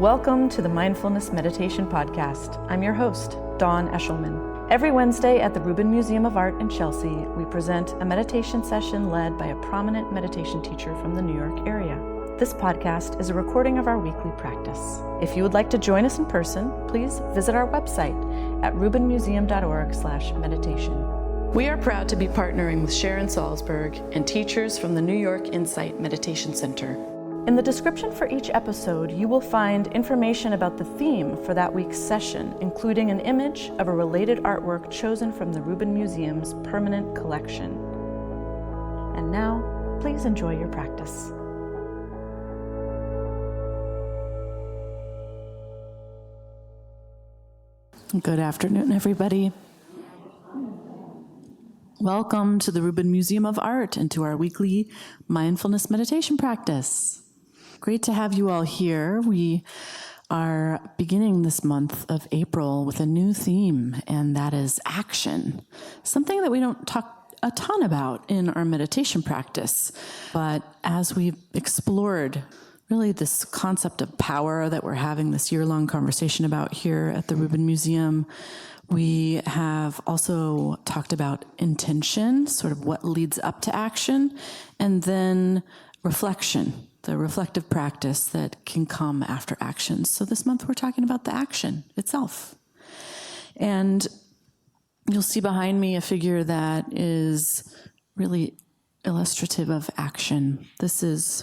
Welcome to the Mindfulness Meditation Podcast. I'm your host, Dawn Eshelman. Every Wednesday at the Rubin Museum of Art in Chelsea, we present a meditation session led by a prominent meditation teacher from the New York area. This podcast is a recording of our weekly practice. If you would like to join us in person, please visit our website at rubinmuseum.org/meditation. We are proud to be partnering with Sharon Salzberg and teachers from the New York Insight Meditation Center. In the description for each episode, you will find information about the theme for that week's session, including an image of a related artwork chosen from the Rubin Museum's permanent collection. And now, please enjoy your practice. Good afternoon, everybody. Welcome to the Rubin Museum of Art and to our weekly mindfulness meditation practice. Great to have you all here. We are beginning this month of April with a new theme, and that is action. Something that we don't talk a ton about in our meditation practice, but as we've explored really this concept of power that we're having this year-long conversation about here at the Rubin Museum, we have also talked about intention, sort of what leads up to action, and then reflection, the reflective practice that can come after action. So this month we're talking about the action itself. And you'll see behind me a figure that is really illustrative of action. This is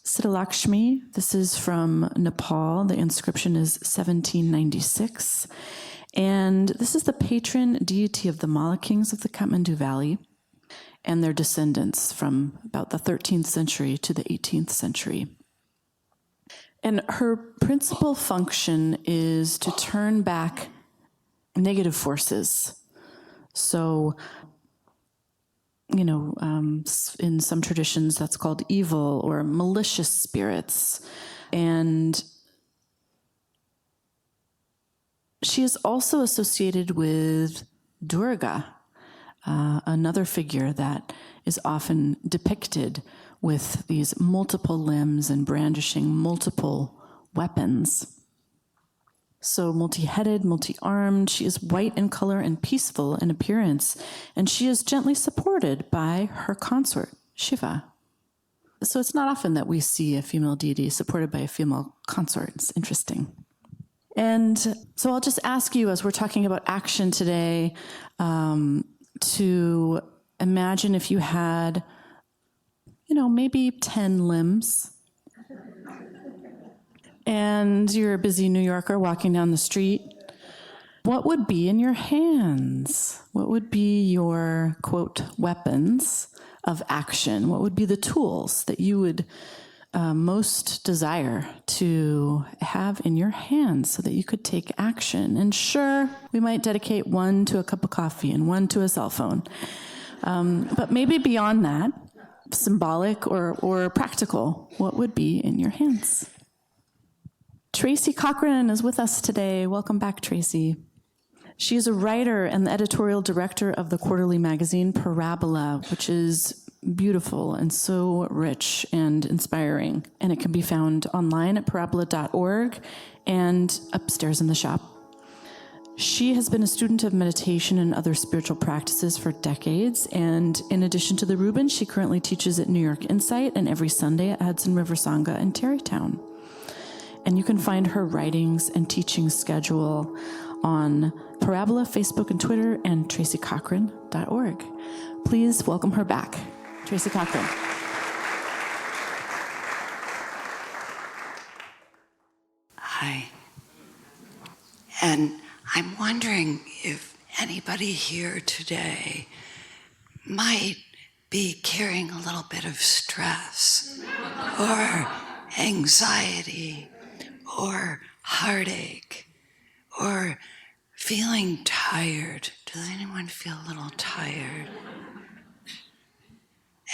Siddhalakshmi. This is from Nepal. The inscription is 1796. And this is the patron deity of the Mala kings of the Kathmandu Valley and their descendants from about the 13th century to the 18th century. And her principal function is to turn back negative forces. So, in some traditions that's called evil or malicious spirits. And she is also associated with Durga, another figure that is often depicted with these multiple limbs and brandishing multiple weapons. So multi-headed, multi-armed, she is white in color and peaceful in appearance, and she is gently supported by her consort, Shiva. So it's not often that we see a female deity supported by a female consort. It's interesting. And so I'll just ask you, as we're talking about action today, to imagine if you had, maybe 10 limbs, and you're a busy New Yorker walking down the street. What would be in your hands? What would be your, quote, weapons of action? What would be the tools that you would most desire to have in your hands so that you could take action? And sure, we might dedicate one to a cup of coffee and one to a cell phone. But maybe beyond that, symbolic or practical, what would be in your hands? Tracy Cochran is with us today. Welcome back, Tracy. She is a writer and the editorial director of the quarterly magazine Parabola, which is beautiful and so rich and inspiring. And it can be found online at parabola.org and upstairs in the shop. She has been a student of meditation and other spiritual practices for decades. And in addition to the Rubin, she currently teaches at New York Insight and every Sunday at Hudson River Sangha in Tarrytown. And you can find her writings and teaching schedule on Parabola, Facebook, and Twitter, and tracycochran.org. Please welcome her back. Tracy Cochran. Hi. And I'm wondering if anybody here today might be carrying a little bit of stress or anxiety or heartache or feeling tired. Does anyone feel a little tired?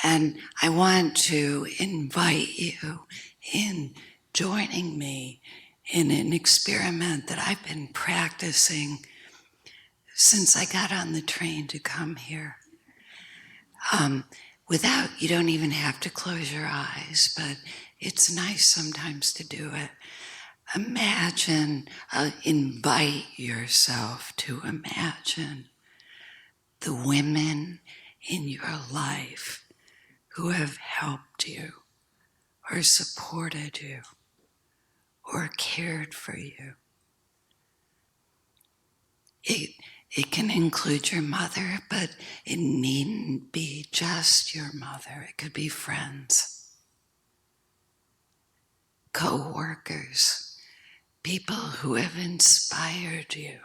And I want to invite you in joining me in an experiment that I've been practicing since I got on the train to come here. You don't even have to close your eyes, but it's nice sometimes to do it. Imagine, invite yourself to imagine the women in your life who have helped you or supported you or cared for you. It can include your mother, but it needn't be just your mother. It could be friends, co-workers, people who have inspired you.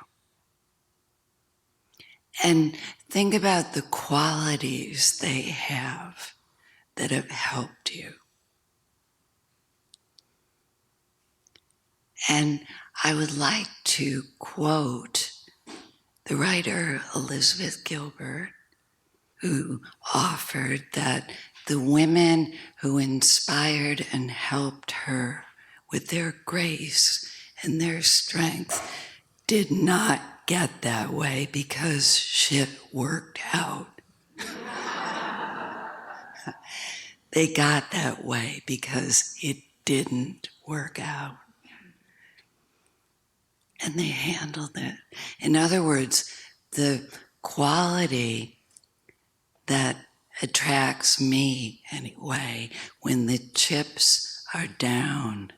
And think about the qualities they have that have helped you. And I would like to quote the writer Elizabeth Gilbert, who offered that the women who inspired and helped her with their grace and their strength did not get that way because shit worked out. They got that way because it didn't work out. And they handled it. In other words, the quality that attracts me anyway when the chips are down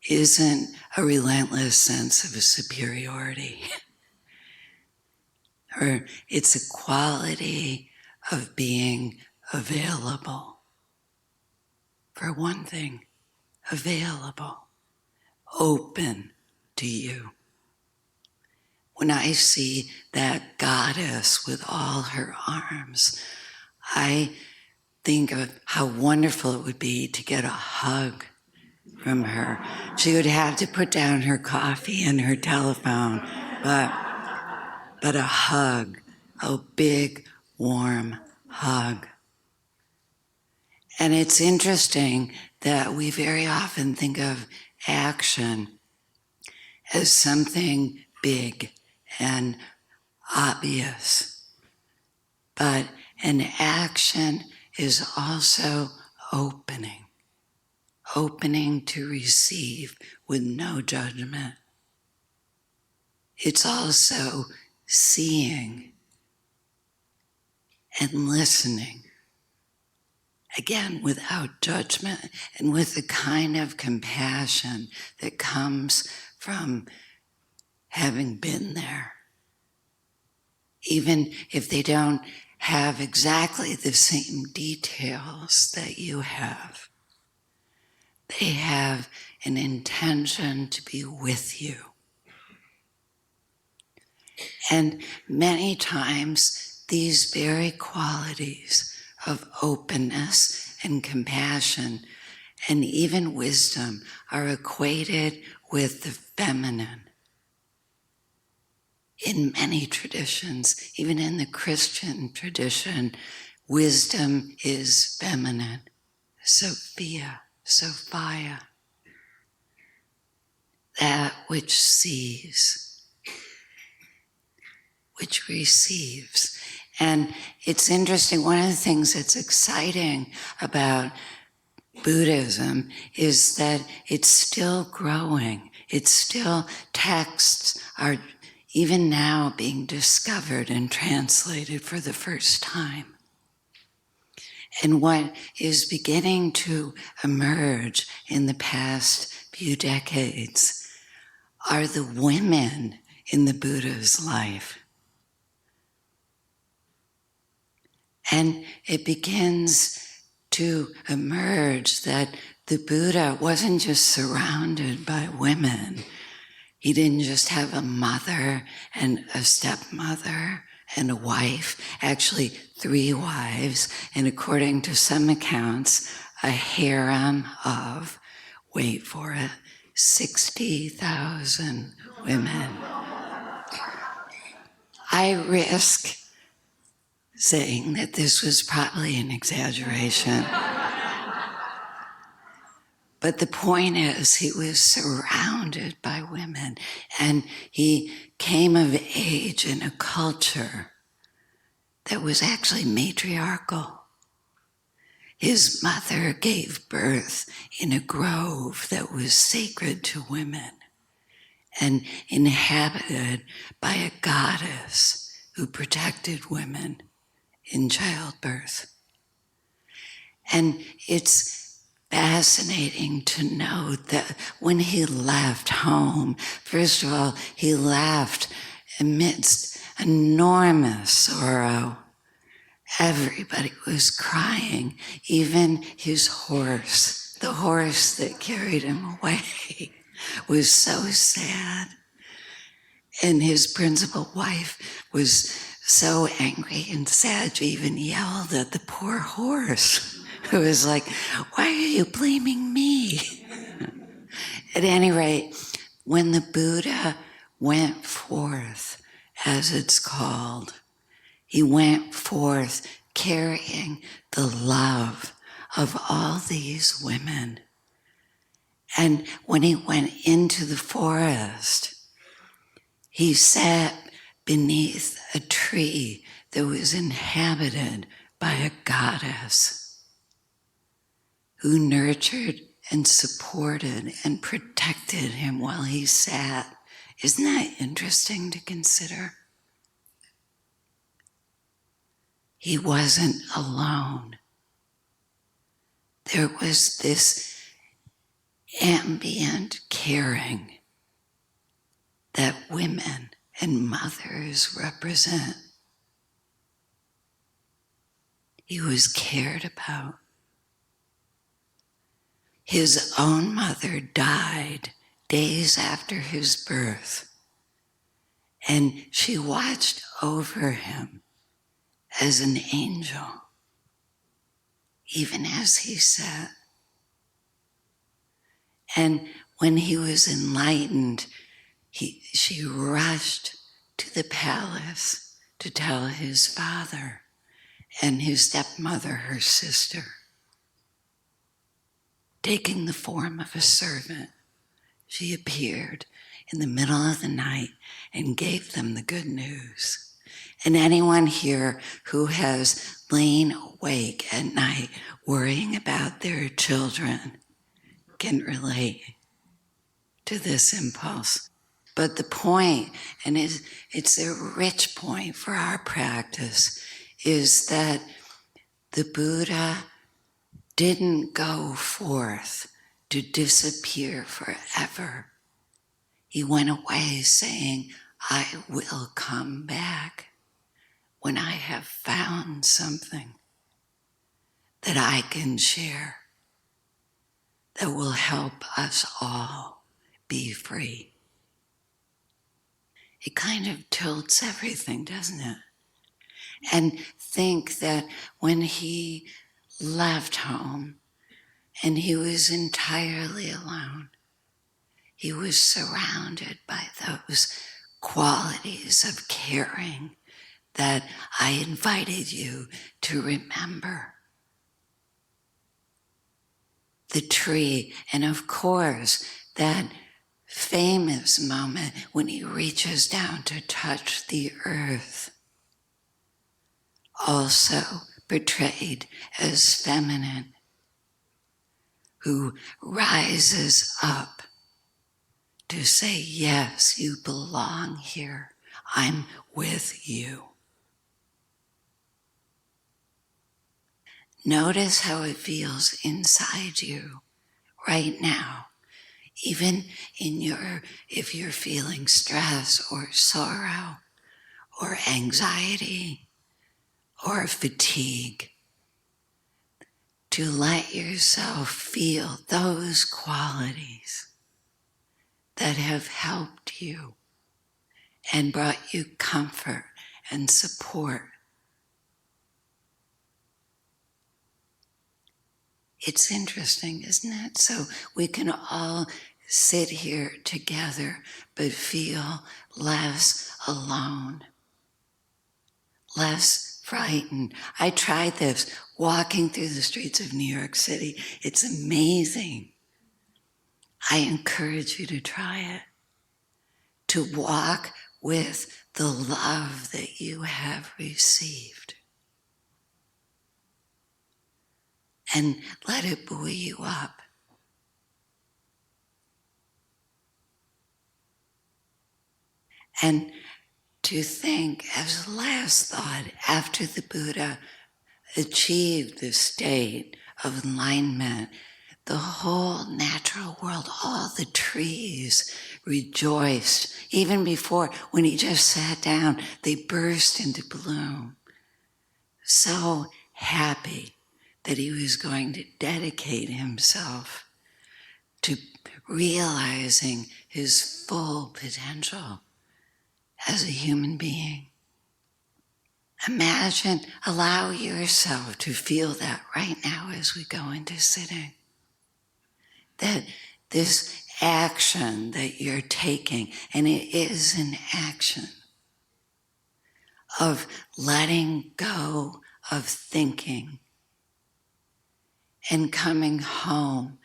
isn't a relentless sense of superiority. Or it's a quality of being available. For one thing, available, open to you. When I see that goddess with all her arms, I think of how wonderful it would be to get a hug from her. She would have to put down her coffee and her telephone, but a hug, a big, warm hug. And it's interesting that we very often think of action as something big and obvious. But an action is also opening to receive with no judgment. It's also seeing and listening, again, without judgment and with the kind of compassion that comes from having been there. Even if they don't have exactly the same details that you have, they have an intention to be with you. And many times, these very qualities of openness and compassion and even wisdom are equated with the feminine. In many traditions, even in the Christian tradition, wisdom is feminine. Sophia. That which sees, which receives. And it's interesting, one of the things that's exciting about Buddhism is that it's still growing. It's still, texts are even now being discovered and translated for the first time. And what is beginning to emerge in the past few decades are the women in the Buddha's life. And it begins to emerge that the Buddha wasn't just surrounded by women. He didn't just have a mother and a stepmother and a wife, actually 3 wives, and according to some accounts, a harem of, wait for it, 60,000 women. I risk saying that this was probably an exaggeration. But the point is, he was surrounded by women, and he came of age in a culture that was actually matriarchal. His mother gave birth in a grove that was sacred to women and inhabited by a goddess who protected women in childbirth. And it's fascinating to note that when he left home, first of all, he left amidst enormous sorrow. Everybody was crying, even his horse, the horse that carried him away, was so sad. And his principal wife was so angry and sad, she even yelled at the poor horse, who was like, "Why are you blaming me?" At any rate, when the Buddha went forth, as it's called, he went forth carrying the love of all these women. And when he went into the forest, he sat beneath a tree that was inhabited by a goddess who nurtured and supported and protected him while he sat. Isn't that interesting to consider? He wasn't alone. There was this ambient caring that women and mothers represent. He was cared about. His own mother died days after his birth, and she watched over him as an angel, even as he sat. And when he was enlightened, she rushed to the palace to tell his father and his stepmother, her sister. Taking the form of a servant, she appeared in the middle of the night and gave them the good news. And anyone here who has lain awake at night worrying about their children can relate to this impulse. But the point, and it's a rich point for our practice, is that the Buddha didn't go forth to disappear forever. He went away saying, "I will come back when I have found something that I can share that will help us all be free." It kind of tilts everything, doesn't it? And think that when he left home and he was entirely alone, he was surrounded by those qualities of caring that I invited you to remember. The tree, and of course, that famous moment when he reaches down to touch the earth, also portrayed as feminine, who rises up to say, "Yes, you belong here. I'm with you." Notice how it feels inside you right now, even if you're feeling stress or sorrow or anxiety or fatigue, to let yourself feel those qualities that have helped you and brought you comfort and support. It's interesting, isn't it? So we can all sit here together but feel less alone, less frightened. I tried this walking through the streets of New York City. It's amazing. I encourage you to try it, to walk with the love that you have received. and let it buoy you up. And to think as a last thought, after the Buddha achieved the state of enlightenment, the whole natural world, all the trees rejoiced. Even before, when he just sat down, they burst into bloom. So happy that he was going to dedicate himself to realizing his full potential as a human being. Imagine, allow yourself to feel that right now as we go into sitting. That this action that you're taking, and it is an action of letting go of thinking and coming home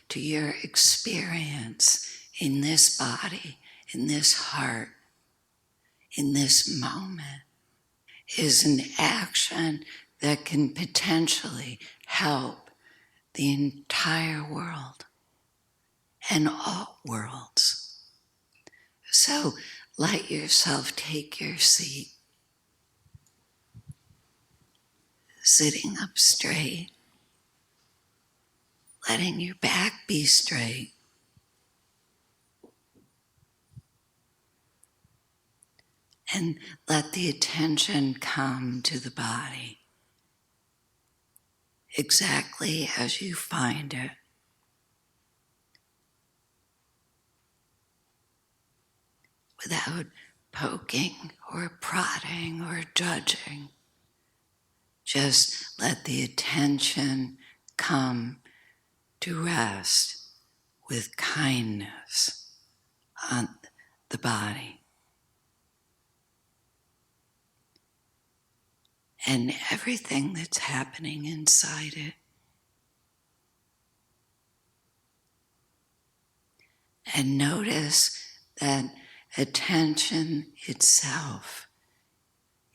to your experience in this body, in this heart, in this moment, is an action that can potentially help the entire world and all worlds. So let yourself take your seat, sitting up straight, letting your back be straight. And let the attention come to the body exactly as you find it. Without poking or prodding or judging. Just let the attention come to rest with kindness on the body. And everything that's happening inside it. And notice that attention itself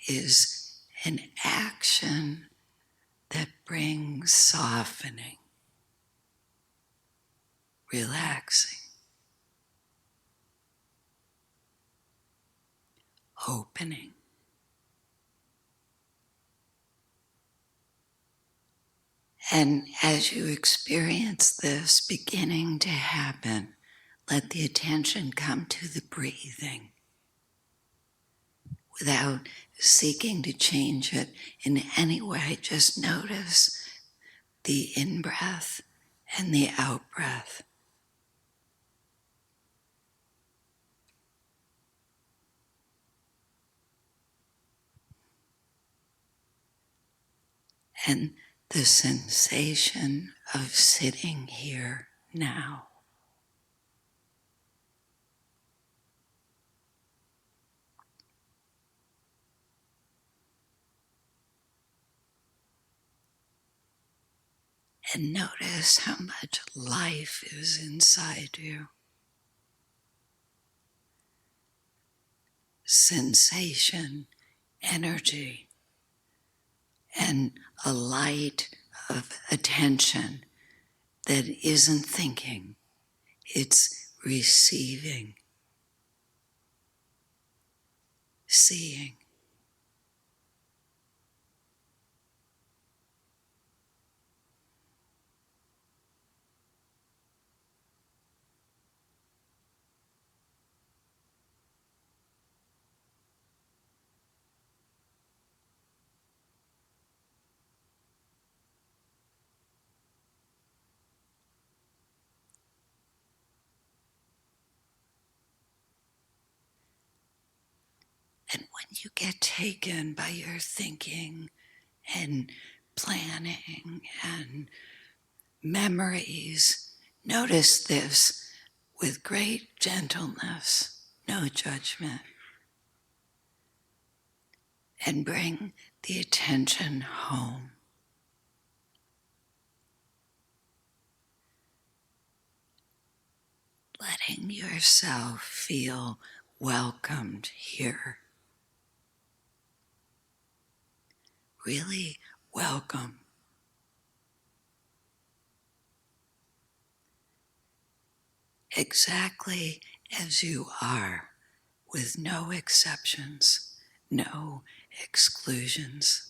is an action that brings softening, relaxing, opening. And as you experience this beginning to happen, let the attention come to the breathing without seeking to change it in any way. Just notice the in-breath and the out-breath. And the sensation of sitting here now. And notice how much life is inside you. Sensation, energy, and a light of attention that isn't thinking, it's receiving, seeing. And when you get taken by your thinking and planning and memories, notice this with great gentleness, no judgment, and bring the attention home. Letting yourself feel welcomed here. Really welcome. exactly as you are, with no exceptions, no exclusions.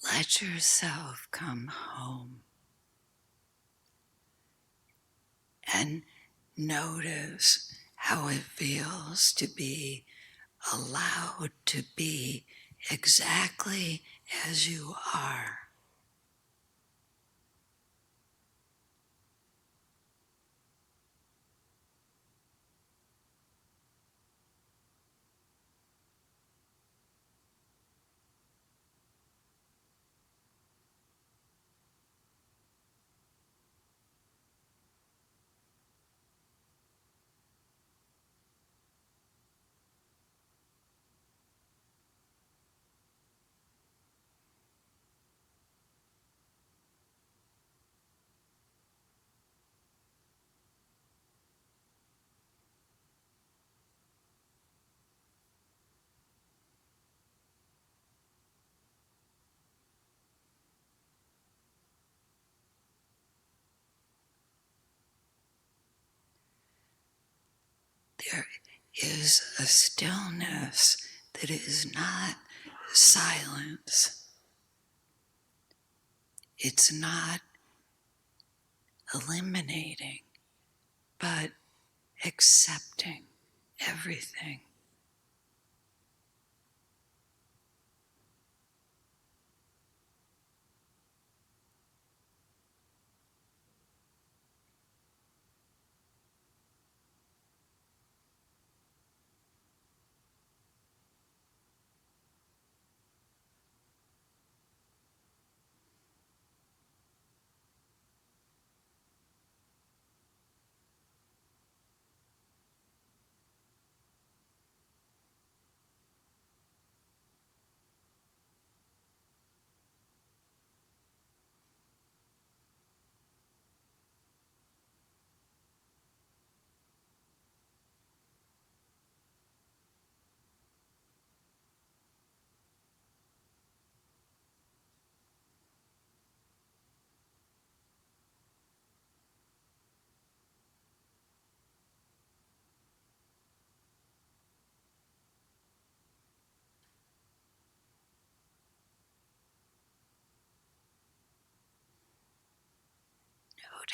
Let yourself come home and notice how it feels to be allowed to be exactly as you are. There is a stillness that is not silence. It's not eliminating, but accepting everything.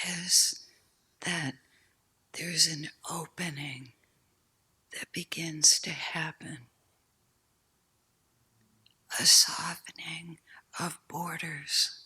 Notice that there's an opening that begins to happen, a softening of borders.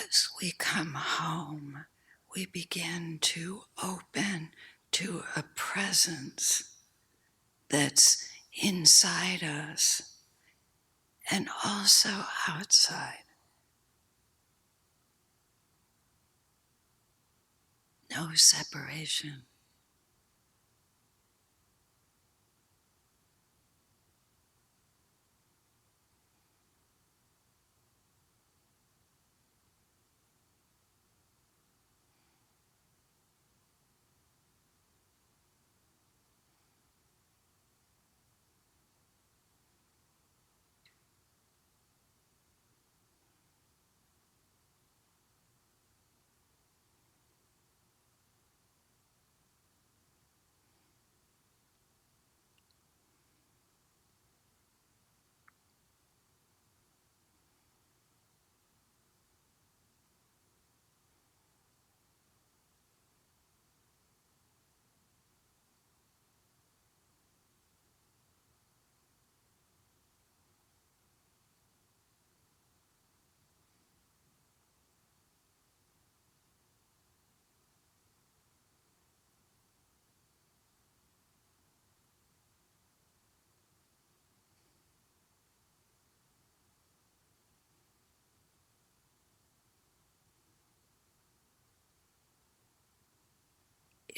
As we come home, we begin to open to a presence that's inside us and also outside. No separation.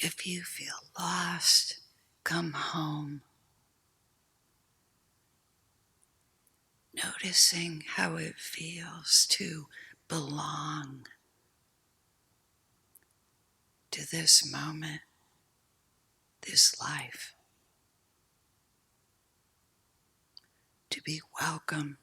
If you feel lost, come home, noticing how it feels to belong to this moment, this life, to be welcome.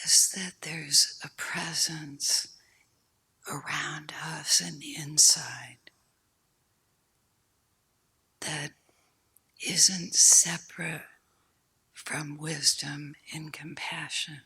Notice that there's a presence around us and inside that isn't separate from wisdom and compassion.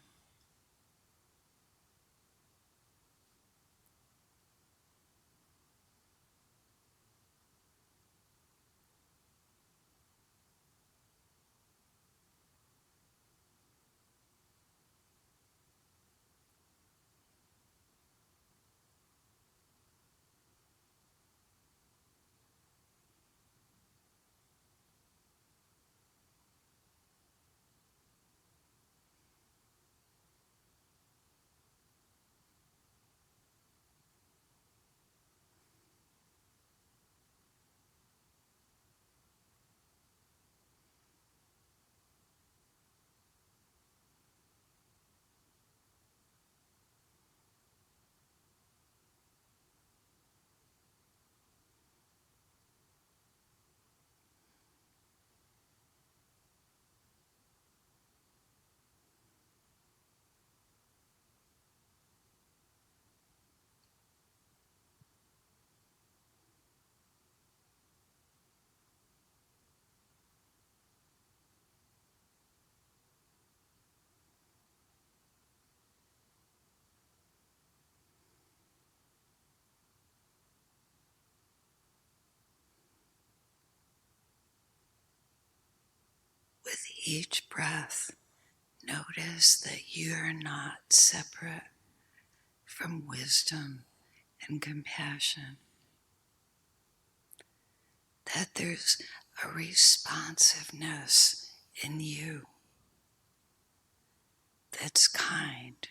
With each breath, notice that you're not separate from wisdom and compassion, that there's a responsiveness in you that's kind.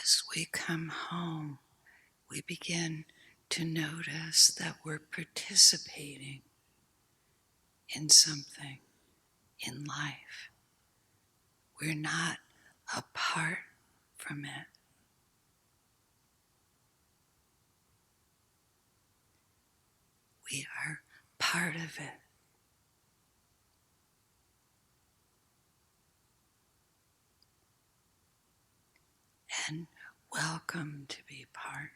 as we come home, we begin to notice that we're participating in something in life. We're not apart from it. We are part of it. And welcome to be part.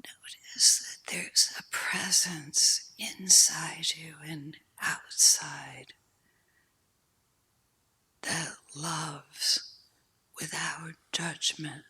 Notice that there's a presence inside you and outside that loves without judgment.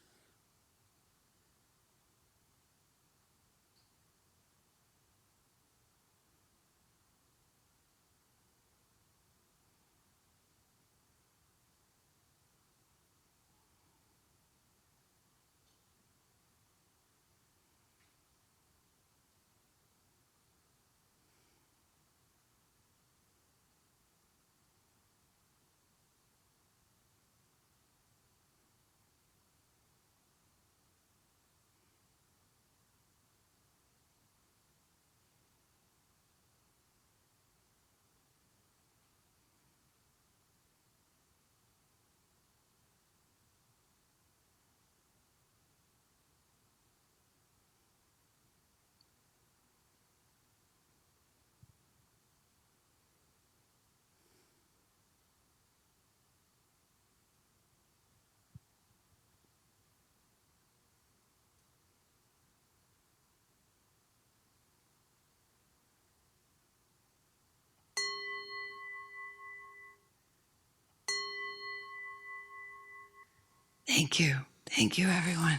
Thank you. Thank you, everyone.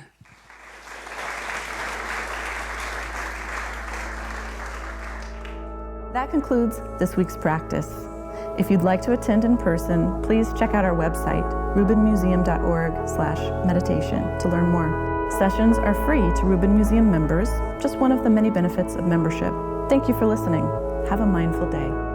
That concludes this week's practice. If you'd like to attend in person, please check out our website, rubinmuseum.org/meditation, to learn more. Sessions are free to Rubin Museum members, just one of the many benefits of membership. Thank you for listening. Have a mindful day.